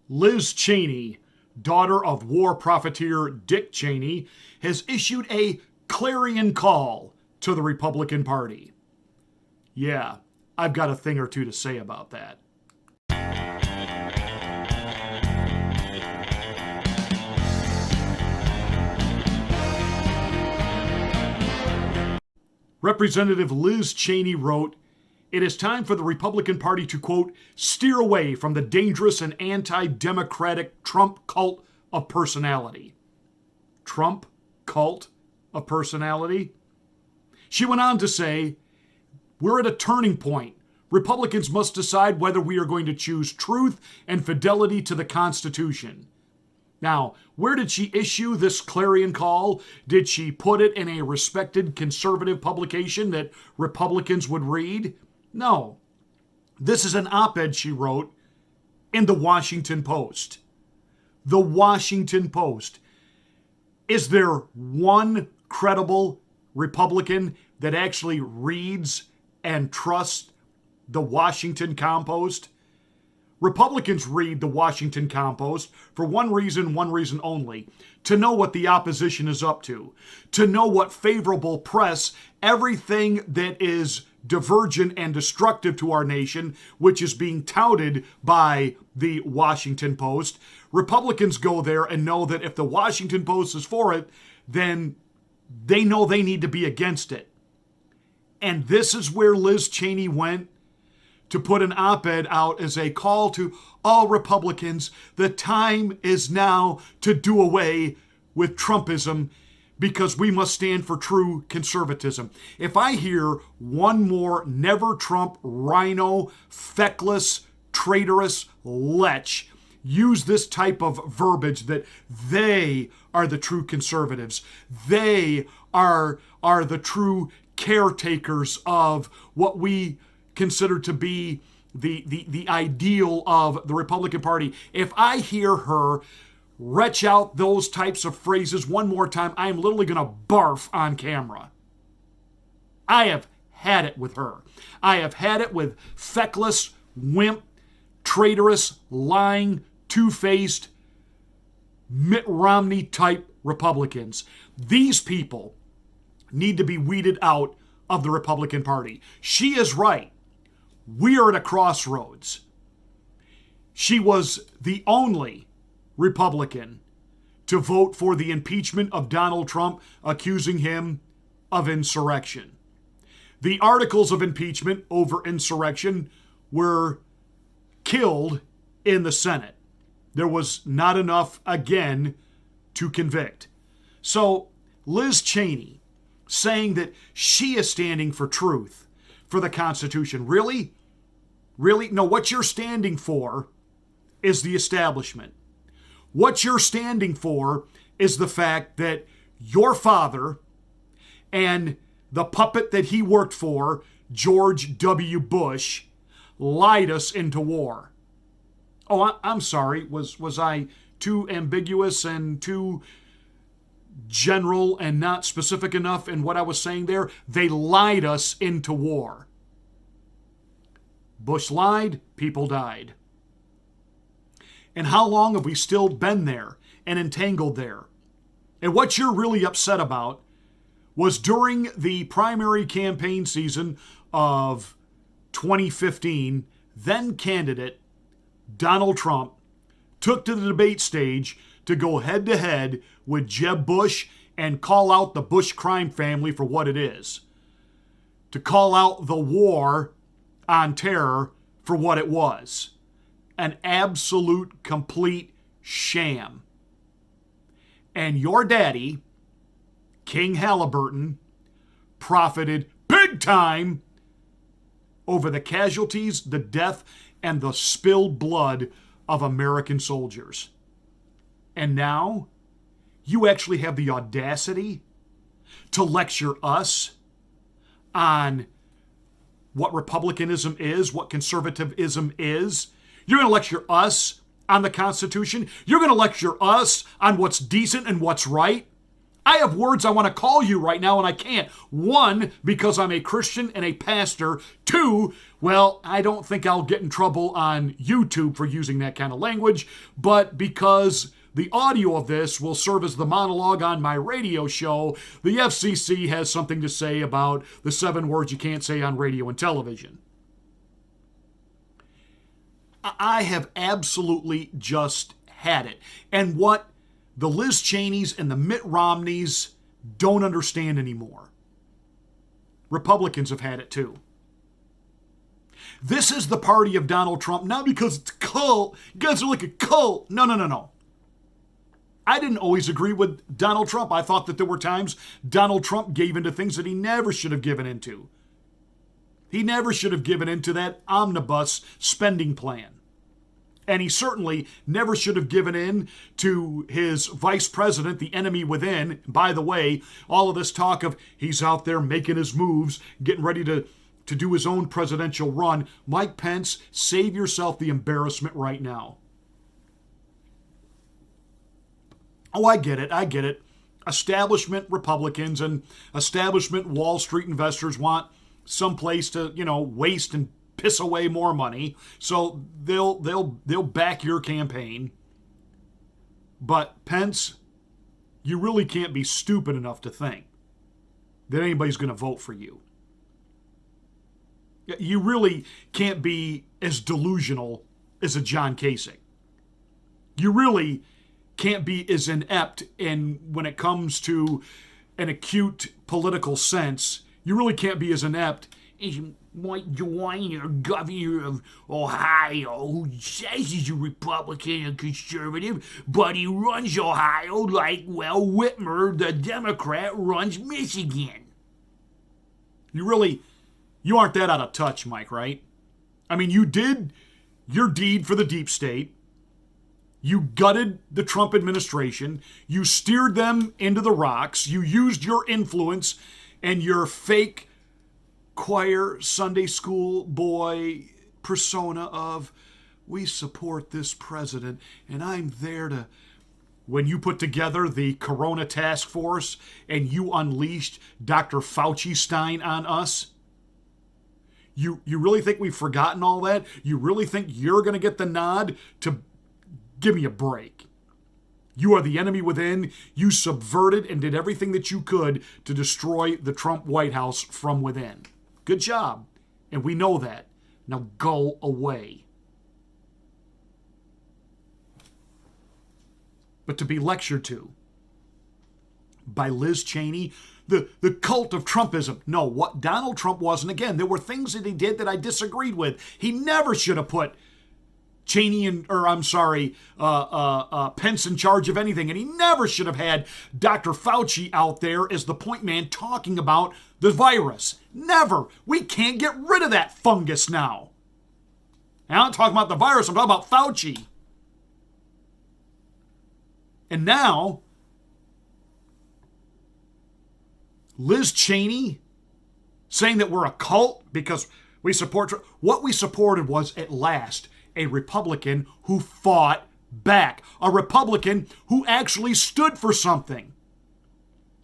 Liz Cheney, daughter of war profiteer Dick Cheney, has issued a clarion call to the Republican Party. Yeah, I've got a thing or two to say about that. Representative Liz Cheney wrote, "It is time for the Republican Party to, quote, steer away from the dangerous and anti-democratic Trump cult of personality." Trump cult of personality? She went on to say, "We're at a turning point. Republicans must decide whether we are going to choose truth and fidelity to the Constitution." Now, where did she issue this clarion call? Did she put it in a respected conservative publication that Republicans would read? No. This is an op-ed she wrote in the Washington Post. The Washington Post. Is there one credible Republican that actually reads and trusts the Washington Compost? Republicans read the Washington Compost for one reason only: to know what the opposition is up to know what favorable press, everything that is divergent and destructive to our nation, which is being touted by the Washington Post. Republicans go there and know that if the Washington Post is for it, then they know they need to be against it. And this is where Liz Cheney went to put an op-ed out as a call to all Republicans. The time is now to do away with Trumpism because we must stand for true conservatism. If I hear one more never Trump, rhino, feckless, traitorous lech use this type of verbiage that they are the true conservatives, they are the true caretakers of what we considered to be the ideal of the Republican Party. If I hear her retch out those types of phrases one more time, I am literally going to barf on camera. I have had it with her. I have had it with feckless, wimp, traitorous, lying, two-faced, Mitt Romney type Republicans. These people need to be weeded out of the Republican Party. She is right. We are at a crossroads. She was the only Republican to vote for the impeachment of Donald Trump, accusing him of insurrection. The articles of impeachment over insurrection were killed in the Senate. There was not enough, again, to convict. So Liz Cheney saying that she is standing for truth, for the Constitution. Really? Really? No, what you're standing for is the establishment. What you're standing for is the fact that your father and the puppet that he worked for, George W. Bush, lied us into war. Oh, I'm sorry. Was I too ambiguous and too general and not specific enough in what I was saying there? They lied us into war. Bush lied, people died. And how long have we still been there and entangled there? And what you're really upset about was during the primary campaign season of 2015, then candidate Donald Trump took to the debate stage to go head-to-head with Jeb Bush and call out the Bush crime family for what it is. To call out the war on terror for what it was. An absolute, complete sham. And your daddy, King Halliburton, profited big time over the casualties, the death, and the spilled blood of American soldiers. And now, you actually have the audacity to lecture us on what republicanism is, what conservatism is. You're going to lecture us on the Constitution. You're going to lecture us on what's decent and what's right. I have words I want to call you right now and I can't. One, because I'm a Christian and a pastor. Two, well, I don't think I'll get in trouble on YouTube for using that kind of language, but because the audio of this will serve as the monologue on my radio show, the FCC has something to say about the 7 words you can't say on radio and television. I have absolutely just had it. And what the Liz Cheneys and the Mitt Romneys don't understand anymore, Republicans have had it too. This is the party of Donald Trump, not because it's a cult. You guys are like a cult. No. I didn't always agree with Donald Trump. I thought that there were times Donald Trump gave into things that he never should have given into. He never should have given into that omnibus spending plan. And he certainly never should have given in to his vice president, the enemy within. By the way, all of this talk of he's out there making his moves, getting ready to do his own presidential run. Mike Pence, save yourself the embarrassment right now. Oh, I get it. Establishment Republicans and establishment Wall Street investors want some place to, waste and piss away more money, so they'll back your campaign. But Pence, you really can't be stupid enough to think that anybody's going to vote for you. You really can't be as delusional as a John Kasich. You really can't be as inept when it comes to an acute political sense. You really can't be as inept as Mike Joyner, governor of Ohio, who says he's a Republican and conservative, but he runs Ohio like, Whitmer, the Democrat, runs Michigan. You aren't that out of touch, Mike, right? I mean, you did your deed for the deep state. You gutted the Trump administration. You steered them into the rocks. You used your influence and your fake choir Sunday school boy persona of, we support this president and I'm there to... When you put together the Corona task force and you unleashed Dr. Fauci Stein on us, you really think we've forgotten all that? You really think you're going to get the nod to... Give me a break. You are the enemy within. You subverted and did everything that you could to destroy the Trump White House from within. Good job. And we know that. Now go away. But to be lectured to by Liz Cheney, the cult of Trumpism. No, what Donald Trump wasn't. Again, there were things that he did that I disagreed with. He never should have put Pence in charge of anything. And he never should have had Dr. Fauci out there as the point man talking about the virus. Never. We can't get rid of that fungus now. And I'm not talking about the virus, I'm talking about Fauci. And now, Liz Cheney saying that we're a cult because we support Trump. What we supported was, at last, a Republican who fought back. A Republican who actually stood for something.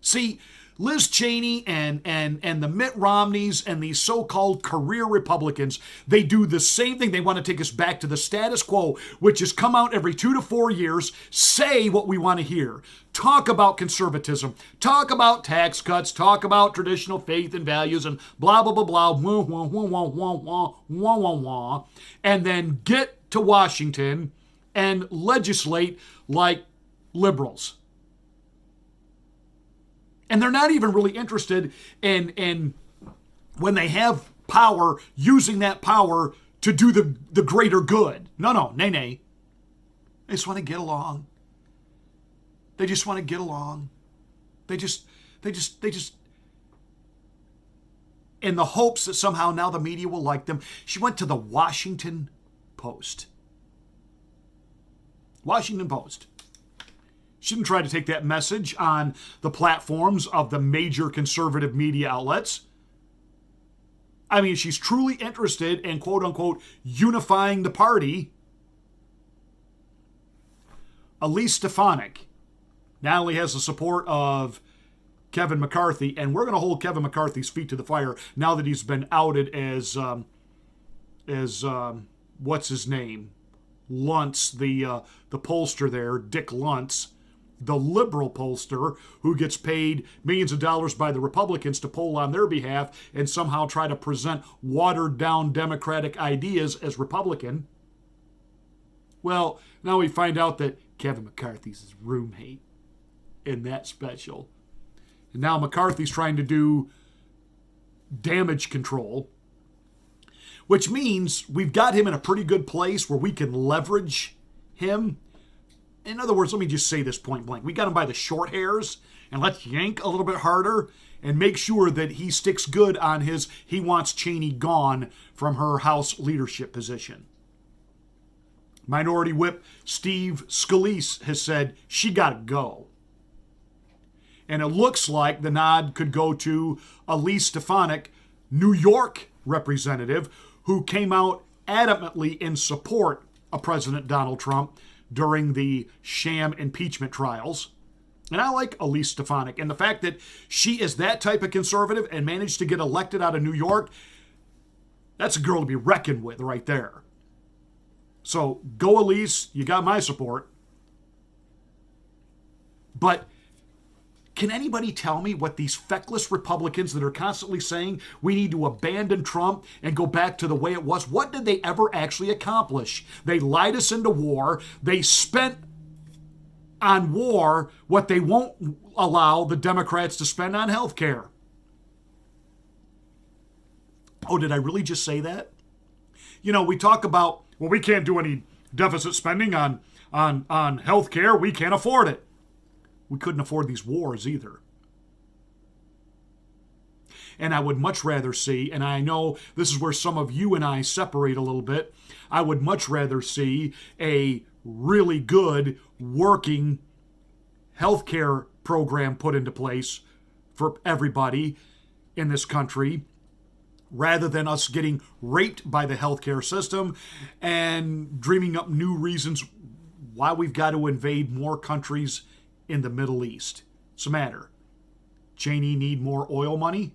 See, Liz Cheney and the Mitt Romneys and these so-called career Republicans, they do the same thing. They want to take us back to the status quo, which is come out every 2 to 4 years, say what we want to hear. Talk about conservatism, talk about tax cuts, talk about traditional faith and values and blah, blah, blah, blah, wah, wah, wah, wah, wah, wah, wah, wah, wah, and then get to Washington and legislate like liberals. And they're not even really interested in when they have power, using that power to do the greater good. No, nay. They just want to get along. They just want to get along. They just, in the hopes that somehow now the media will like them. She went to the Washington Post. Washington Post. She didn't try to take that message on the platforms of the major conservative media outlets. I mean, she's truly interested in, quote unquote, unifying the party. Elise Stefanik not only has the support of Kevin McCarthy, and we're going to hold Kevin McCarthy's feet to the fire now that he's been outed as what's his name? Luntz, the pollster there, Dick Luntz, the liberal pollster who gets paid millions of dollars by the Republicans to poll on their behalf and somehow try to present watered-down Democratic ideas as Republican. Well, now we find out that Kevin McCarthy's his roommate, and that's special. And now McCarthy's trying to do damage control, which means we've got him in a pretty good place where we can leverage him. In other words, let me just say this point blank. We got him by the short hairs, and let's yank a little bit harder and make sure that he sticks good on his he wants Cheney gone from her House leadership position. Minority Whip Steve Scalise has said she got to go. And it looks like the nod could go to Elise Stefanik, New York representative, who came out adamantly in support of President Donald Trump during the sham impeachment trials. And I like Elise Stefanik. And the fact that she is that type of conservative and managed to get elected out of New York, that's a girl to be reckoned with right there. So go Elise, you got my support. But can anybody tell me what these feckless Republicans that are constantly saying we need to abandon Trump and go back to the way it was, what did they ever actually accomplish? They lied us into war. They spent on war what they won't allow the Democrats to spend on health care. Oh, did I really just say that? You know, we talk about, well, we can't do any deficit spending on health care. We can't afford it. We couldn't afford these wars either. And I would much rather see, and I know this is where some of you and I separate a little bit, I would much rather see a really good working healthcare program put into place for everybody in this country, rather than us getting raped by the healthcare system and dreaming up new reasons why we've got to invade more countries in the Middle East. What's the matter? Cheney need more oil money?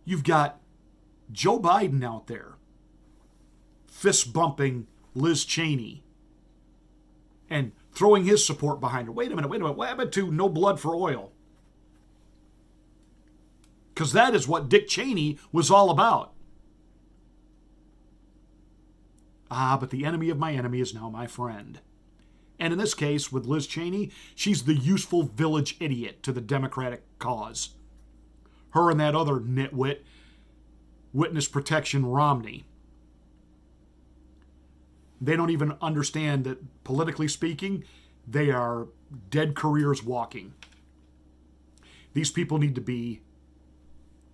You've got Joe Biden out there fist bumping Liz Cheney and throwing his support behind her. Wait a minute. What happened to no blood for oil? Because that is what Dick Cheney was all about. Ah, but the enemy of my enemy is now my friend. And in this case, with Liz Cheney, she's the useful village idiot to the Democratic cause. Her and that other nitwit, witness protection Romney. They don't even understand that, politically speaking, they are dead careers walking. These people need to be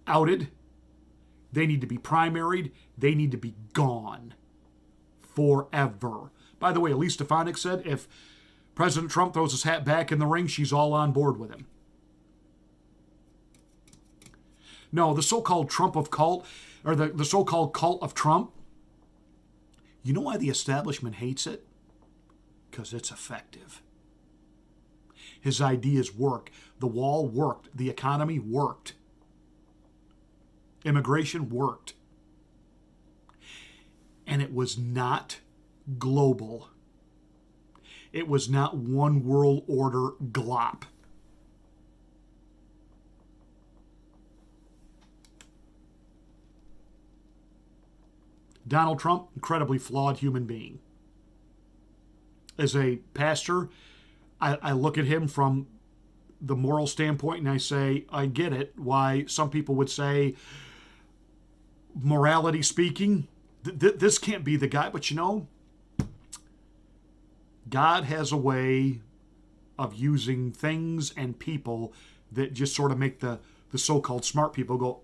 outed. They need to be primaried. They need to be gone. Forever. By the way, Elise Stefanik said if President Trump throws his hat back in the ring, she's all on board with him. No, the so-called Trump of cult, or the so-called cult of Trump, you know why the establishment hates it? Because it's effective. His ideas work. The wall worked. The economy worked. Immigration worked. And it was not global. It was not one world order glop. Donald Trump, incredibly flawed human being. As a pastor, I look at him from the moral standpoint and I say, I get it, why some people would say, morality speaking, this can't be the guy. But you know, God has a way of using things and people that just sort of make the so-called smart people go,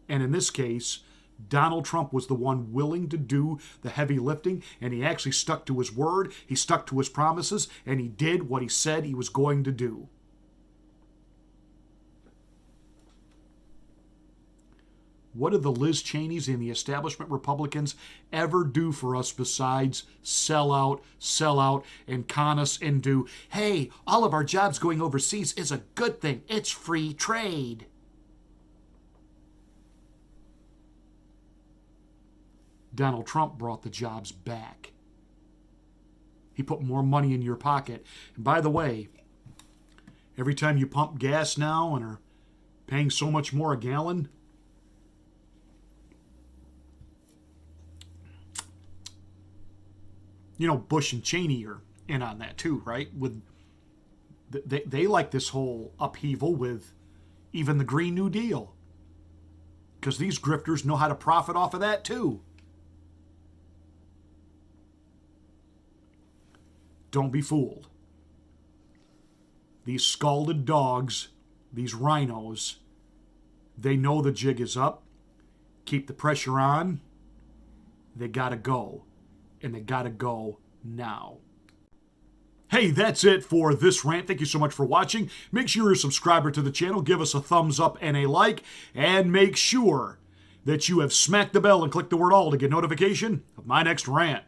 and in this case, Donald Trump was the one willing to do the heavy lifting, and he actually stuck to his word, he stuck to his promises, and he did what he said he was going to do. What did the Liz Cheneys and the establishment Republicans ever do for us besides sell out, and con us into, hey, all of our jobs going overseas is a good thing. It's free trade. Donald Trump brought the jobs back. He put more money in your pocket. And by the way, every time you pump gas now and are paying so much more a gallon, you know, Bush and Cheney are in on that too, right? With they like this whole upheaval with even the Green New Deal, because these grifters know how to profit off of that too. Don't be fooled. These scalded dogs, these rhinos, they know the jig is up. Keep the pressure on. They gotta go. And they gotta go now. Hey, that's it for this rant. Thank you so much for watching. Make sure you're a subscriber to the channel. Give us a thumbs up and a like. And make sure that you have smacked the bell and clicked the word all to get notification of my next rant.